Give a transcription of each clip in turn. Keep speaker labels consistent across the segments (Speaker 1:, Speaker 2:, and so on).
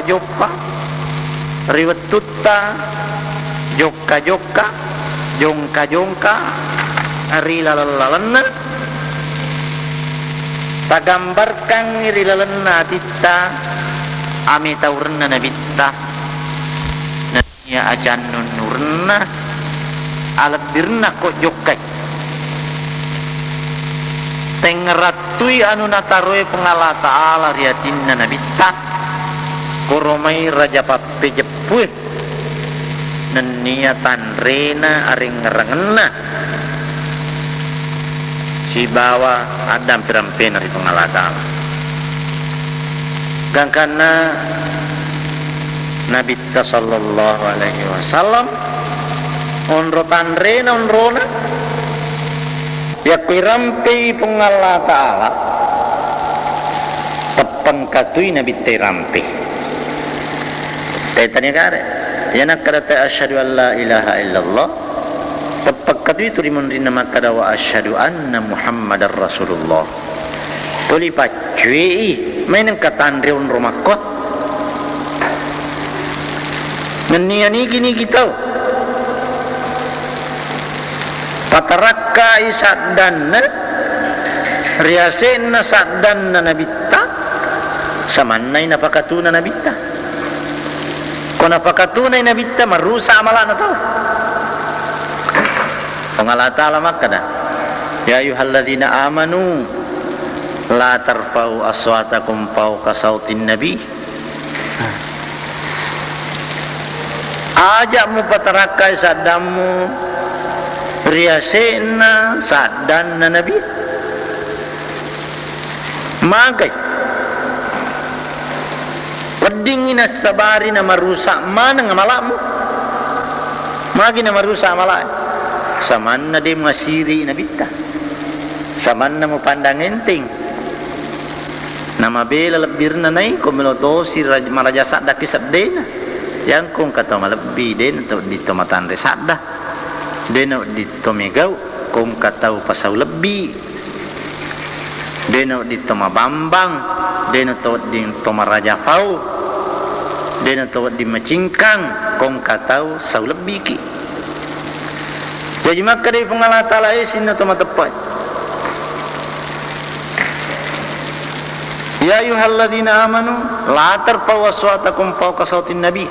Speaker 1: joppa riwetutta jokka jongka rilalalana tagambarkan rilalana titta ame taurna nabitta nanya ajan nurna alabirna kok jokkai tengratui anu nataroe pengala ta'ala riatinna nabitta koromai raja pape jepuh neniatan rena aring ngerengena si bawa adam pirampen dari pengala ta'ala gangkana nabitta sallallahu alaihi wasallam onrotan rena onrona ya pirampe pengala ta'ala tepang katui nabitta rampe tanya kare yana kadata asyhadu an la ilaha illallah tepak katui tu dimundina makada wa asyhadu anna muhammadar rasulullah tuli pacui main katandre on romakko ngeniani gini kita patarakka isaddanna riasenna saddanna nabitta samannai napakatuna nabitta kona pakatuna nabitta marusa amalana tau pengala ta'ala makada ya ayyuhalladzina amanu la tarfa'u aswatakum fawqa sautin nabi ajak mu patarakai sadamu riasena sadanna nabi magai wedingina sabari na marusak mana ngamalamu magi na marusak malai samanna de masiri nabita samanna mo pandang enteng nama bela lebirna nai ko melotosi maraja sadda kisadena yang kong kata malebbi den to ditomatan resada den ditomegau kong kata pasau lebbi den ditoma bambang den to ditoma raja fau den to di macingkang kong katau sau lebih ki jadi maka dari pengala ta'ala isin to matepat ya ayyuhalladzina amanu la tarfa'u aswatakum fawqa sautin nabi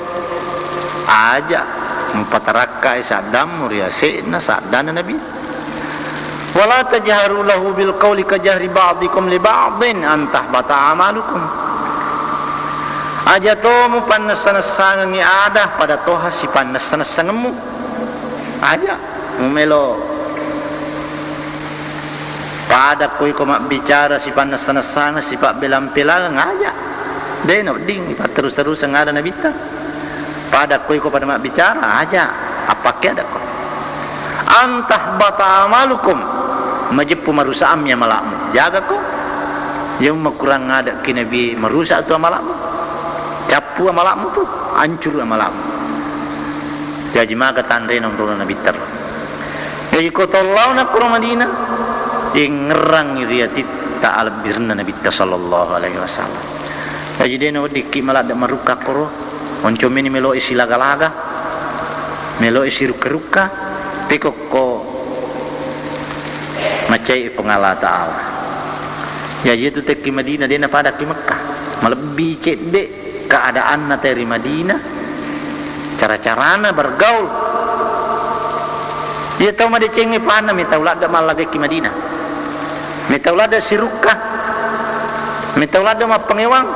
Speaker 1: aja mempatarakka isadam riasena sadana nabi wala tajharu lahu bil qawli kajahri ba'dikum li ba'din an tahbata amalukum aja tomu panas-nasangan ni ada pada toha si panas-nasanganmu aja mumelo pada koi ko mak bicara si panas-nasangan si pak belam-pelang aja deno ding terus-terus ngada nabita pada koi ko pada mak bicara aja apa ke ada ko antah bata amalukum majepu marusa amnya malakmu jaga ko yang kurang ada kinabi merusak tu amalakmu capu amalakmu tu hancur amalakmu jadi maka tandre nomor nabi tar jadi kotolau nak ke Madinah yang ngerang dia tidak albirna nabi sallallahu alaihi wasallam jadi dia no dikit malah ada maruka koro onco mini melo isi laga-laga melo isi ruka-ruka pikoko macai pengala ta'ala jadi itu teki Madinah dia pada ke Mekah melebihi cedek keadaan nateri Madinah cara-carana bergaul dia tahu mah dicengi pana mitaulah ada malah ke Madinah mitaulah ada sirukah mitaulah ada mah pengewang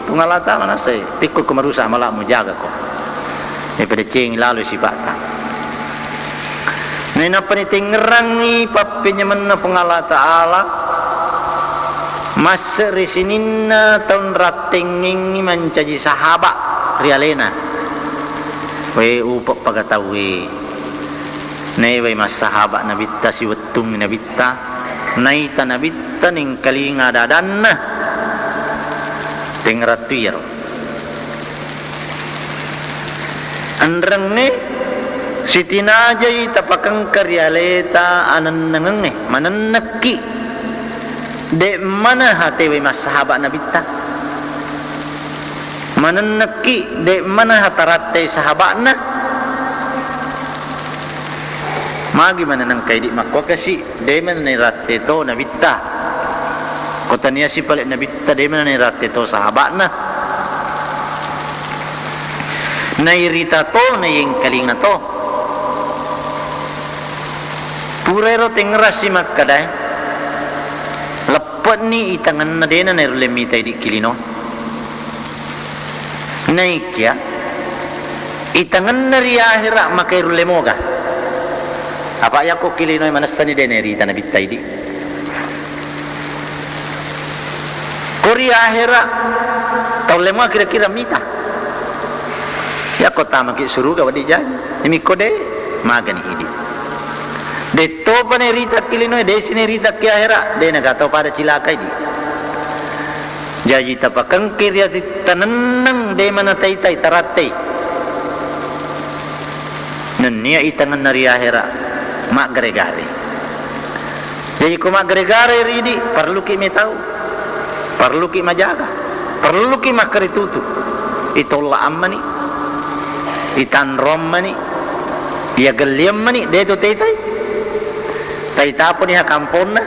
Speaker 1: pengala ta'ala nase pikul kemarusa malah mujaga kok daripada cengi lalu si patah nena penitengerangi papinya mana pengala ta'ala masa resininna tahun ratinging mencaji sahabat rialena we upak pagatawi nei we mas sahabat nabitta si wetung nabitta naita nabitta ning kalinga dadanna tengratuir andreng ne Siti Najai tapakang karyaleta anan nangenge mananaki dek mana hati we mas sahabat nabi ta maneneki de mana hatarate sahabatna magi mana nang kaidi makwa kasi de mana ni ratte to nabitta kota nia si pale nabitta de mana ni ratte to sahabatna nairita to na yung kalinga to purero tengras si makkadai lepat ni itangan na dena na rulemita di kilino naikya itangan na ri ahira makai rulemoga apa ya ko kilino manasani dena rita na bitai di kori ahira tau lemo kira-kira mita ya kota maki suruga wadi jaji imi kode magani idi de to pane rita kilino de sini rita ki ahira de na gato pada cilaka idi jaji tapakan kirya tanenang de mana tai tai taratte nenia itangan nari ahira mak gregare jadi ko mak gregare ridi perlu ki me tahu perlu ki majaga perlu ki makari tutu itolla ammani itan rommani ya geliammani de to tai tai tai tapo ni hakamponna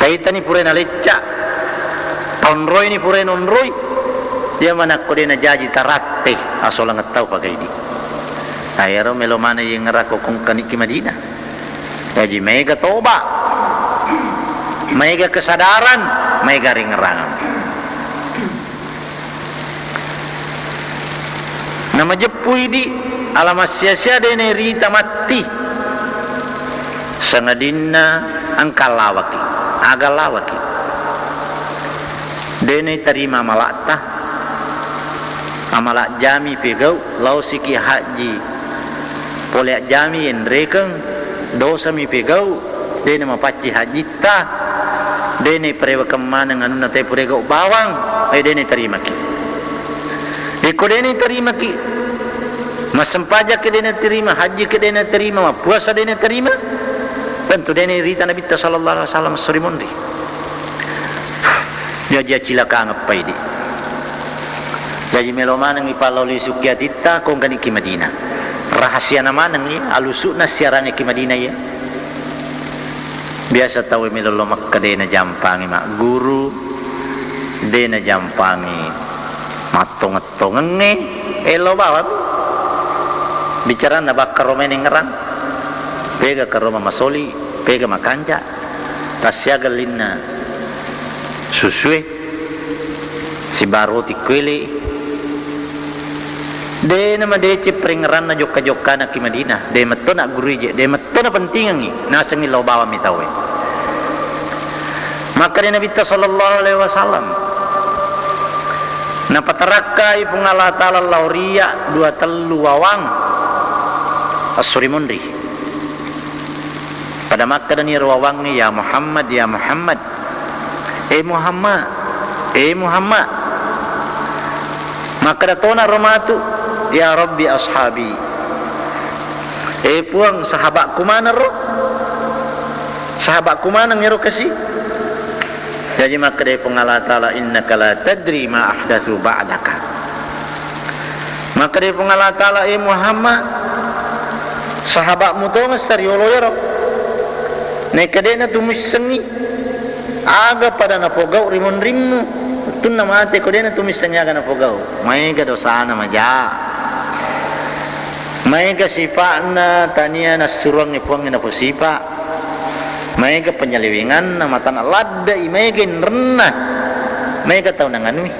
Speaker 1: tai tani purena lecca tonroi ni purena onroi dia mana kodena jaji taratte asola ngatau pakai di ayaro melo mana yang ngerako kong kaniki Madinah jaji mega toba mega kesadaran mega ringerangan nama jepui di alamat sia-sia dene rita mati sangadinna angkal lawaki agal lawaki dene terima malakta amalak jami pegau lau siki haji polek jami yang rekeng dosa mi pegau dene mapaci hajita dene prewa kemana nganu nate pregau bawang dene terima ki iko dene terima ki masempaja ke dene terima haji ke dene terima puasa dene terima tentu dene rita Nabi sallallahu alaihi wasallam surimundi jaji cilaka ngapai di jaji melomana ngi paloli sukiatita kong kani ki Madinah rahasia nama nang alusuk na siarange ki Madinah ya biasa tahu melolo makka dena jampangi mak guru dena jampangi matong-tongenge elo bawa bicara na bakar romene ngerang pega ke Roma masoli pega makanja tasya galinna susue si baroti kwele de nama de ciprengeran na jokka-jokka na ki Madinah de metto na guruje de metto na pentingangi nasangi lo bawa mitawe maka Nabi sallallahu alaihi wasallam na pataraka ipung Allah taala lauria dua telu wawang asuri mundri pada Makkah dan wawang ni ya Muhammad Muhammad Muhammad maka datona romatu ya Rabbi ashabi puang sahabatku mana roh sahabatku mana ngero kasih jadi maka dia pengalah ta'ala innaka la tadri ma ahdatsu ba'daka maka dia pengalah ta'ala Muhammad sahabatmu tu masari yolo ya roh nekadena tumisengi aga pada napogau rimun rimu tun nama ate kodena tumisengi aga napogau maiga dosana maja maiga sifana tania nasturang ipuang na posipa maiga penyelewengan na matan ladda maiga renah maiga tau nanganui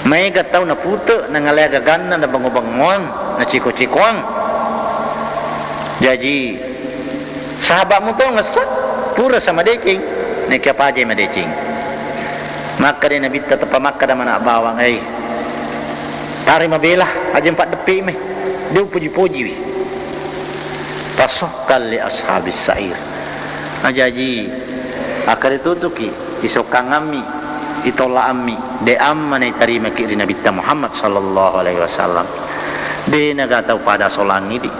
Speaker 1: maiga tau na puto na ngalaga ganna na bango-bangon na ciko-cikoang jadi sahabatmu tu ngesak pura sama decing nek apa aja ma decing maka dia Nabi tetap maka dah mana bawang tari mabela aja 4 detik meh dia puji-puji wi pasokal li ashabis sa'ir ajaji akar itu tu ki isokang ami itola ami de amma ne tarima ki Nabi Muhammad sallallahu alaihi wasallam de naga tahu pada solang ini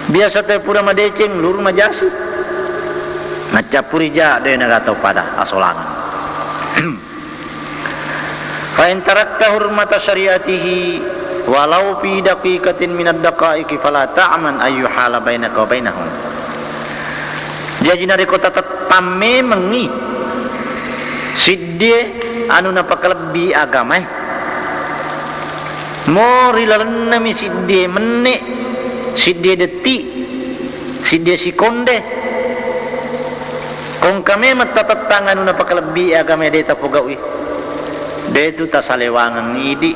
Speaker 1: biasa teh pura madeceng lur majasi ngacapuri ja de naga tahu pada asolangan fa in tarakta hurmata syariatihi walau fi daqiqatin minad daqaiqi fala ta'man ayyuhala bainaka wa bainahum. Jadi nari kota tamme mengi sidde anu napakalebi agama mori lalenna mi sidde menne sidde detik sidde sikonde kong kami matatatang anu napakalebi agama de tapogawi de tu tasalewangan idi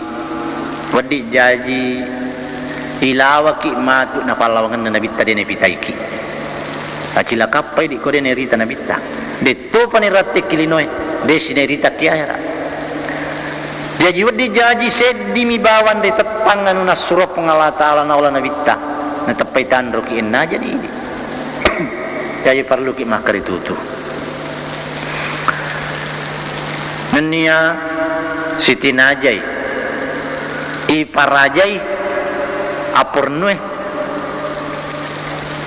Speaker 1: wadi jaji ilawaki matu napalawangan na nabitta de nepitaiki akila kapai di kode nerita nabitta de to paniratte kilinoy de sinerita kiara jaji wadi jaji seddi mi bawan de tetang anu nasura pengala taala naula nabitta na tapaitan roki enna jadi ini jadi perlu ki makar itu tu nenia Siti Najai iparajai apurnue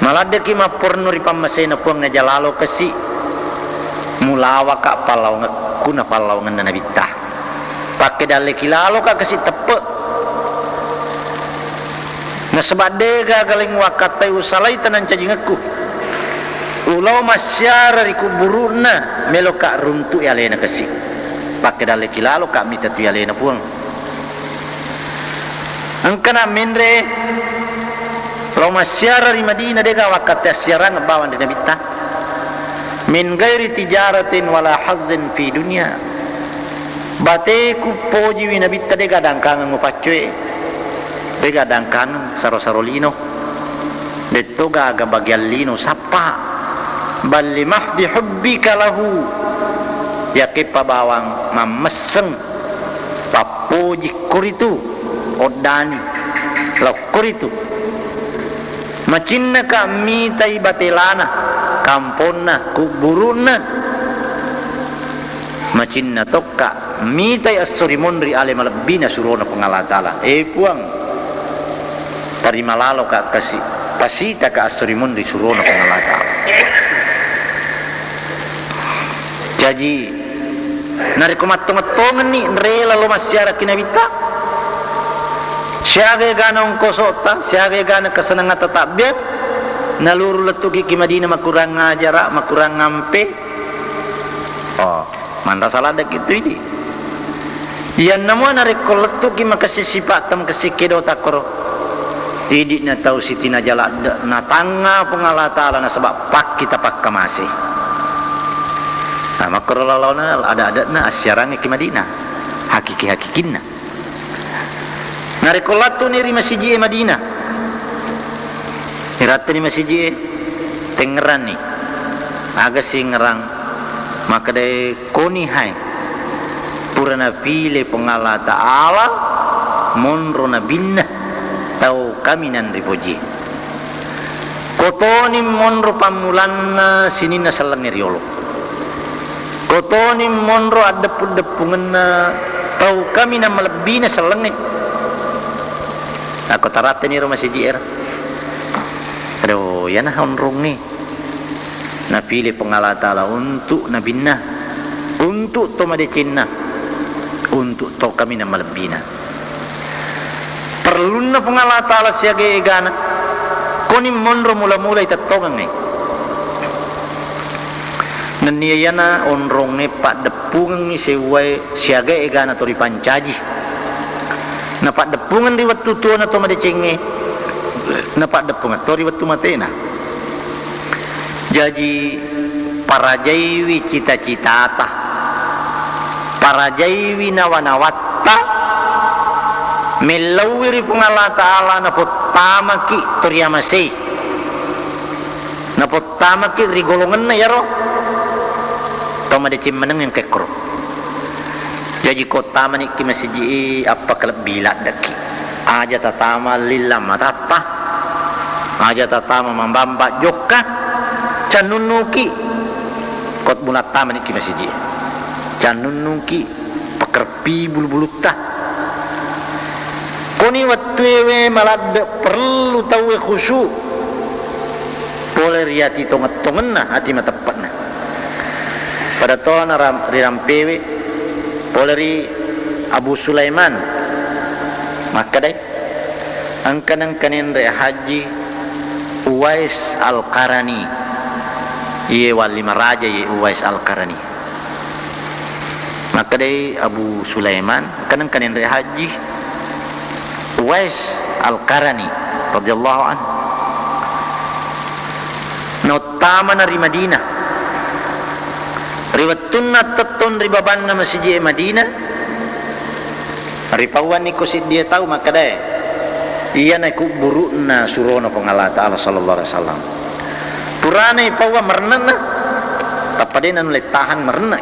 Speaker 1: malade ki mapurnu ri pamasena puang ngajalalo kesi mulawa ka palau ngakuna palau ngana nabita pakai dale kilalo ka kesi tepe nasabade ga galing wakatai usalai tanan cajingaku ulau masyara ri kuburuna melo ka runtu yalena kesi pakai dale kilalo ka mitatu yalena puang angkana menre lau masyara di Madinah dega wakat asyarang bawan di nabita min gairi tijaratin wala hazzin fi dunia bate ku poji wi nabita dega dangkangan ngupacwe dega dangkangan saro-sarolino detto gaga bagyallino sappa balli mahdi hubbika lahu yakipa bawang mameseng papoji kuritu odani lau kuritu macinna ka mitai batelana kamponna kuburuna macinna tokka mitai asuri mondri ale malebina surona pengalatala puang tarima lalo ka kasi pasita ka asuri mondri surona pengalatala jadi nari kumatong-matongan ni rela lo masyarakat kinabita siaga gana ongkosota siaga gana kesenangan tetap dia naluru letuki ki Madinah makurang ngajara makurang ngampe oh manda salah dak itu ini yan namo nareko letuki makasi sifat tam kasikedo takoro idi na tau Siti Najala na tanga pengalatala na sebab pak kita pak kamase nah makro lalona ada na asyarang ki Madinah hakiki-hakikinna narekolatu ni masjid Madinah irata ni masjid tengeran ni aga singerang maka dai koni hai purana pile pengala taala monro nabinna tau kaminan ripoji kotoni monro pamulanna sinina salang riolo kotoni monro adep-depungenna tau kaminan malebina salange aku tarate ni rumah sijir aduh ya nah onrong ni napilih pengalatala untuk nabinna untuk to madecinna untuk to kami na malebina perlu na pengalatala siaga egana koni monro mula-mula itatogang ni naniyana onrong ni pak depungang ni sewai siaga egana to ripancaji napak depungan di waktu tuan atau madecenge napak depungan atau di waktu matena jadi para jaiwi cita-citata para jaiwi nawa-nawatta melawiri pengala ta'ala napotamaki toriyamase napotamaki rigolongan na yaro atau madeceng meneng yang kekro jadi kota manik ki masjid apa kelebihan daki aja tatama lillah matata aja tatama mambamba joka canunuki kot bunata manik ki masjid canunuki pekerpi bulu-bulu ta koni watwewe malad perlu tahu khusyuk boleh riati tonget-tongenna hati matepatna pada tona rirampewe poleri Abu Sulaiman maka dai angkanang kanin re haji Uwais Al-Qarani iye wali maraja ye Uwais Al-Qarani maka dai Abu Sulaiman kanang kanin re haji Uwais Al-Qarani radhiyallahu anhu notama na ri Madinah riwattunna tattun ribaban na masjid Madinah ripawan ni ko si dia tahu maka dai iya na ku burukna surono pang Allah Ta'ala sallallahu alaihi wasallam purana ipawa marnana tapadena nulay tahan marna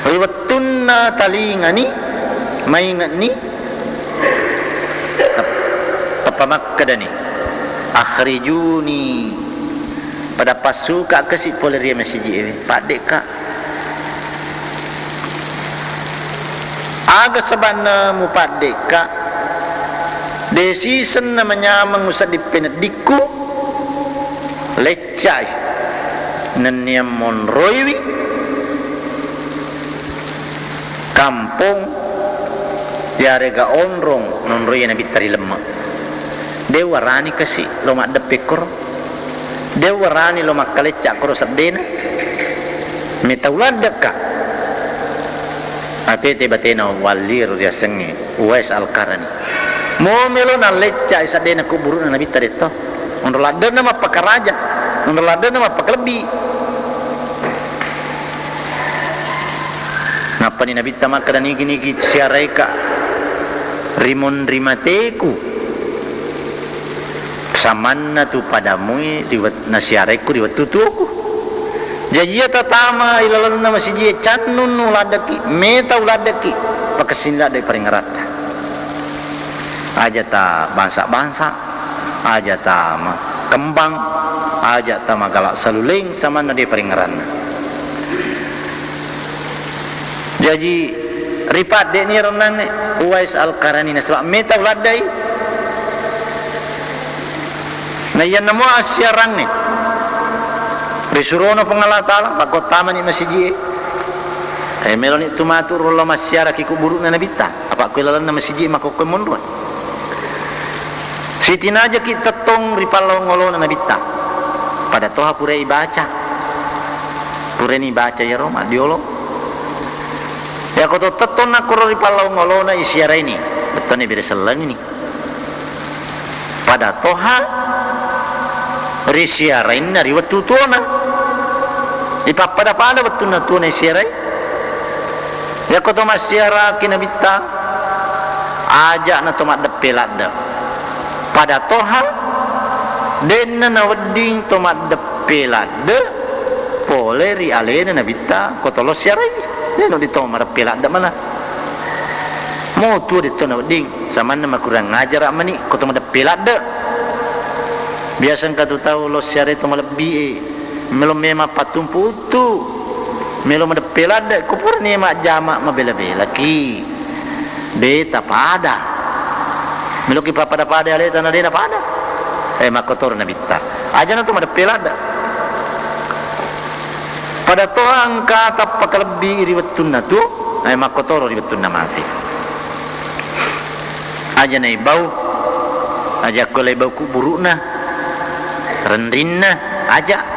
Speaker 1: riwattunna talingani maingat ni tapamakkadani akhrijuni pada pasuka kasi poleria masjid padek ka aga sabana mu padek ka desisen namanya mengusad di penediku lecai neniam monroiwi kampung diarega onrong nonroy na bitari lemma dewa rani kasi lo mak depekor dewa rani lo mak kalecak koro sadena metaulad deka atete batena walir dia sengi Uwais Al-Qarani mo melo na lecak sadena kuburu na bitari to onrolada nama pakaraja onrolada nama paklebi napa ni nabi tamak dan gini siaraika rimon rimateku samanna tu padamu riwat nasiareku riwat tutuku jadi tatama ilalan nama masjid cannun uladaki meta uladaki pakasinla dari paringarata aja ta bangsa-bangsa aja ta kembang aja ta galak saluling samanna dari paringarana jadi ripat dek ni renang ni Uwais Al-Qarani na sebab meta uladai na yan namo asyarang ni risurono pangala ta'ala bakot tama ni masjid melon ni tumatur Allah masyara kiku buruk na nabita apa ko ilalan na masjid makokoy monroy sitinaja kita tong ripalaw ngolo na nabita pada toha pure ibaca pure ni baca ya Roma diolo ya koto teton na kuro ripalaw ngolo na isyara ini betul ni bereselang ini pada toha risiarain na riwat tutuna ipapada-pada betul na tunay siarai ya koto masyara kinabita aja na tomat depelada pada toha den na wedding tomat depelada pole ri ale na nabita koto lo siarai den no ditoma depelada mana mo tu dito na wedding sama na makurang ngajar amani koto depelada biasa katu tahu lo siarai to malebi melom mema patumpu tu melom ada pelada kupur ni mak jamak mabela-bela ki beta pada meloki pada ale tanah dena pada mak kotor na bitta aja na tu ada pelada pada to angka tapak lebih riwatun na tu mak kotor riwatun na mati aja na bau aja ko bau ku burukna rendinna aja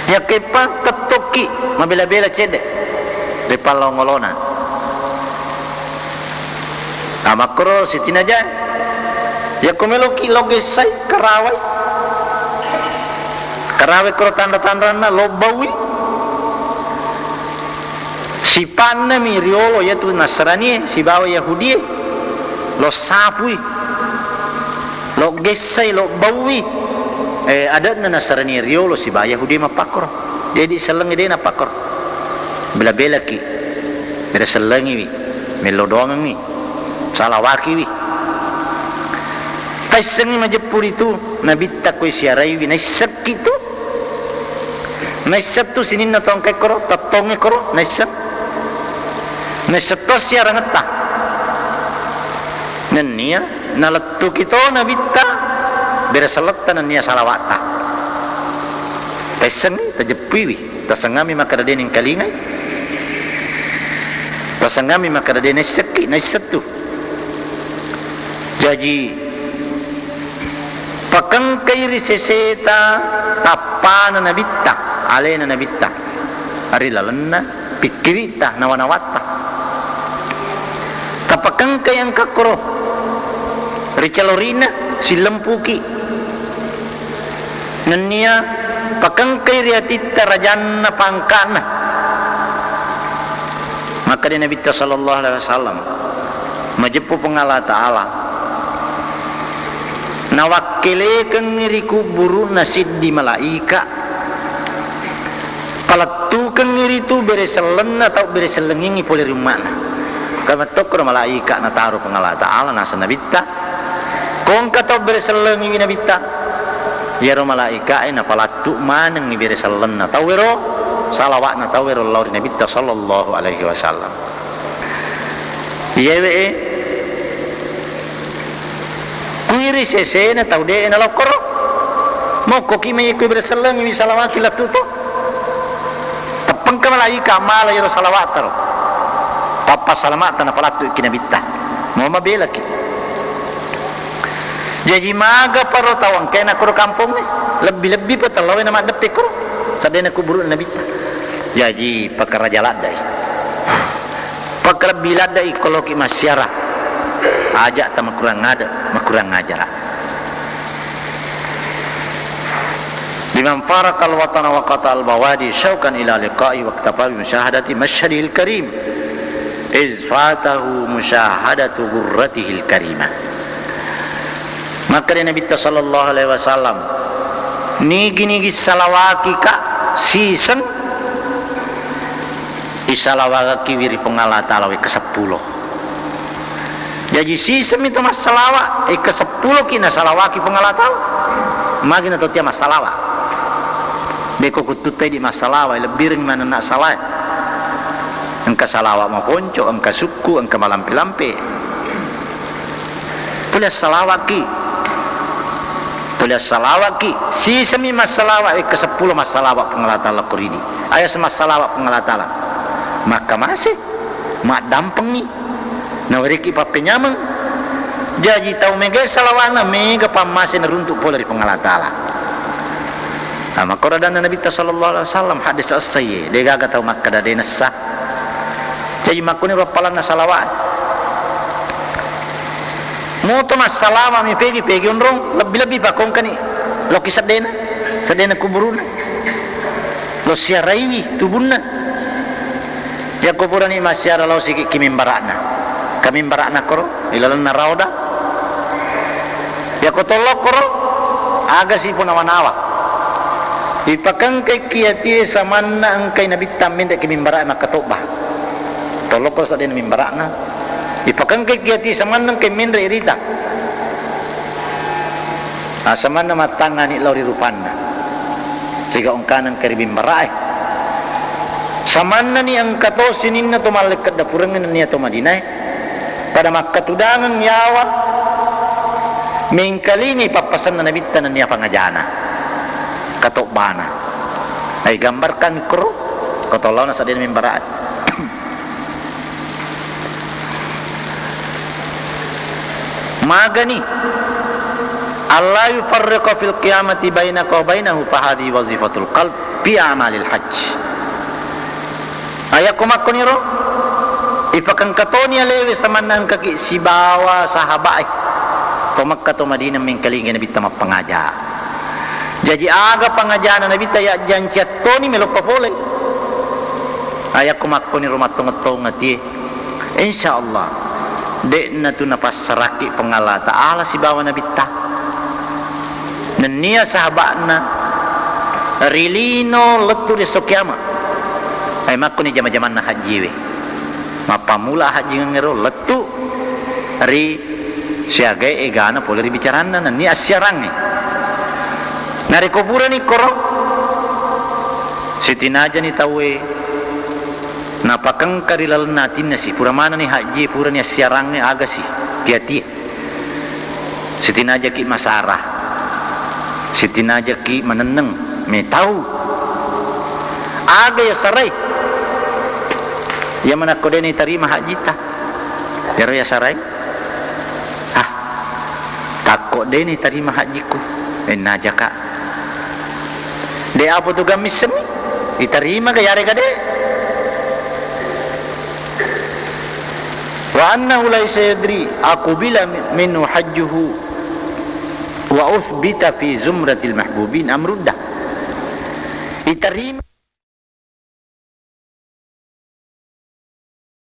Speaker 1: ya kepa ketoki mabela-bela cedek depalo ngolona amakro sitin aja ya komeloki logesai karawai kro tanda-tanda na lobawi si panna mi riolo yaitu Nasrani si bawa Yahudi lo sapui lo gesai lo bawi ada na Nasrani riolo si ba Yahudi mapakor jadi selengi dia na pakor bela-bela ki bela selengi wi melodong mi salawaki wi kaisengi majepur itu nabitta ko siarai wi naisab kitu naisab tu sinin na tongkai koro tatonge koro naisab to siara ngata nenia naletu kito nabitta bera selatan nia salawata pesen tajepui tasangami makadade ning kalingay, tasangami makadade na sakit na satu. Jadi pakang kairi seseta tapana nabitta alena nabitta ari lalenna pikirita nawanawata tapakang kayang kakro ricalorina silempuki nenia pakang kairi atita rajanna pangkana maka di nabitta sallallahu alaihi wasallam majepu pengala ta'ala nawakilekan ngiriku buru nasid di malaika palatukan ngiritu bereselen atau bereselengingi poli rumana kama tokro malaika na taruh pengala ta'ala nasa nabita kong katau bereselengi nabita yaro malaika ay na palatu manang ni bereselen na tawero salawat na tawero lauri nabita sallallahu alaihi wasallam yewe kuiri sesena tau de na lokor mo ko kimi ku berselang mi salawat la tuto tapang ka malaika mala yaro salawat ro papa salamat na palatu kinabitta mo mabela ki jadi maga paro tawang kena ko kampung ni lebih-lebih pa talawe na madep ko sadena kuburu nabitta jadi pakaraja ladai pakar biladai kalau ki masyarakat ajak tak kurang ada kurang ajar liman farakal watana wa qatal bawadi syaukan ila liqa'i wa katafa bi musyahadati masyhadil karim iz fatahu musyahadatu ghurratihil karimah maka Nabi sallallahu alaihi wasallam ni gini salawaki ka season isalawaki wiri pengala talawi ke-10 jadi sisem itu masalah ke-10 kina salawaki pengalatau magin atau tiap masalah deko kututai di masalah lebih ring mana nak salah engka salawat mau ponco engka suku engka malampi-lampi tulis salawaki sisemi masalah ke-10 masalah pengalatau lakuridi ayat masalah pengalatau maka masih mak dampengi nawariki papenyamang jadi tahu mega salawana mega pamasin runtuk pola di pengalatala ama koradan Nabi sallallahu alaihi wasallam hadis as-sayyi dia gaga tahu makka da denasa jadi makune rapalan salawat moto masalama mi pegi unrong lebih pakong kani lo sadena kuburuna lo siaraiwi tubunna ya kuburani masyara lo sikit kimimbarana kami barakna koro ilalan narauda ya kotolok koro aga si punawanawa ipakang kay kiyati samanna ang kay nabitam minda kami barak makatobah tolok koro sa din mimbarakna ipakang kay kiyati samanna kay mindra irita samanna matangani lauri rupanna tiga ongkanan kay bimbarak samanna ni ang katosinin na tumalikat da purangan niya to Madinah pada makatudangan yawa mengkalini papasan na nabitan na niya pangajana katokbana ay gambarkan kro katolaw na sa din mimbaraan magani Allah yufarriqa fil qiyamati bainaka wa bainahu fahadi wazifatul qalb fi amalil hajj ayakumakuniro ipakang katonia lewe samanang kaki sibawa sahabai to Makkah to Madinah mengkalingi Nabi tamap pengaja jadi aga pengajana Nabi ta ya janciat toni meloppa pole ayaku makkoni rumah tong-tong ngati insyaallah dekna tu napasraki pengala taala sibawa Nabi ta nenia sahabatna rilino letu di sokiama ay makkoni jama-jaman na haji we mapamula haji ngero letu ri siagai egana pole ri bicarana ni asyarange nari kuburan ni koro sitinaja ni tawe napakang karilal natin na si puramana ni haji pura ni asyarange agasi kiati sitinaja ki masarah sitinaja ki maneneng me tahu aga ya sarai ya mana ko deni tarima haji ta pero ya sarai takut deni tarima hajiku enna jaka de apa tu gamis semi diterima ke yare kade wa annahu laysa yadri aqbila minhu hajjuhu wa uthbita fi zumratil mahbubin amrudda diterima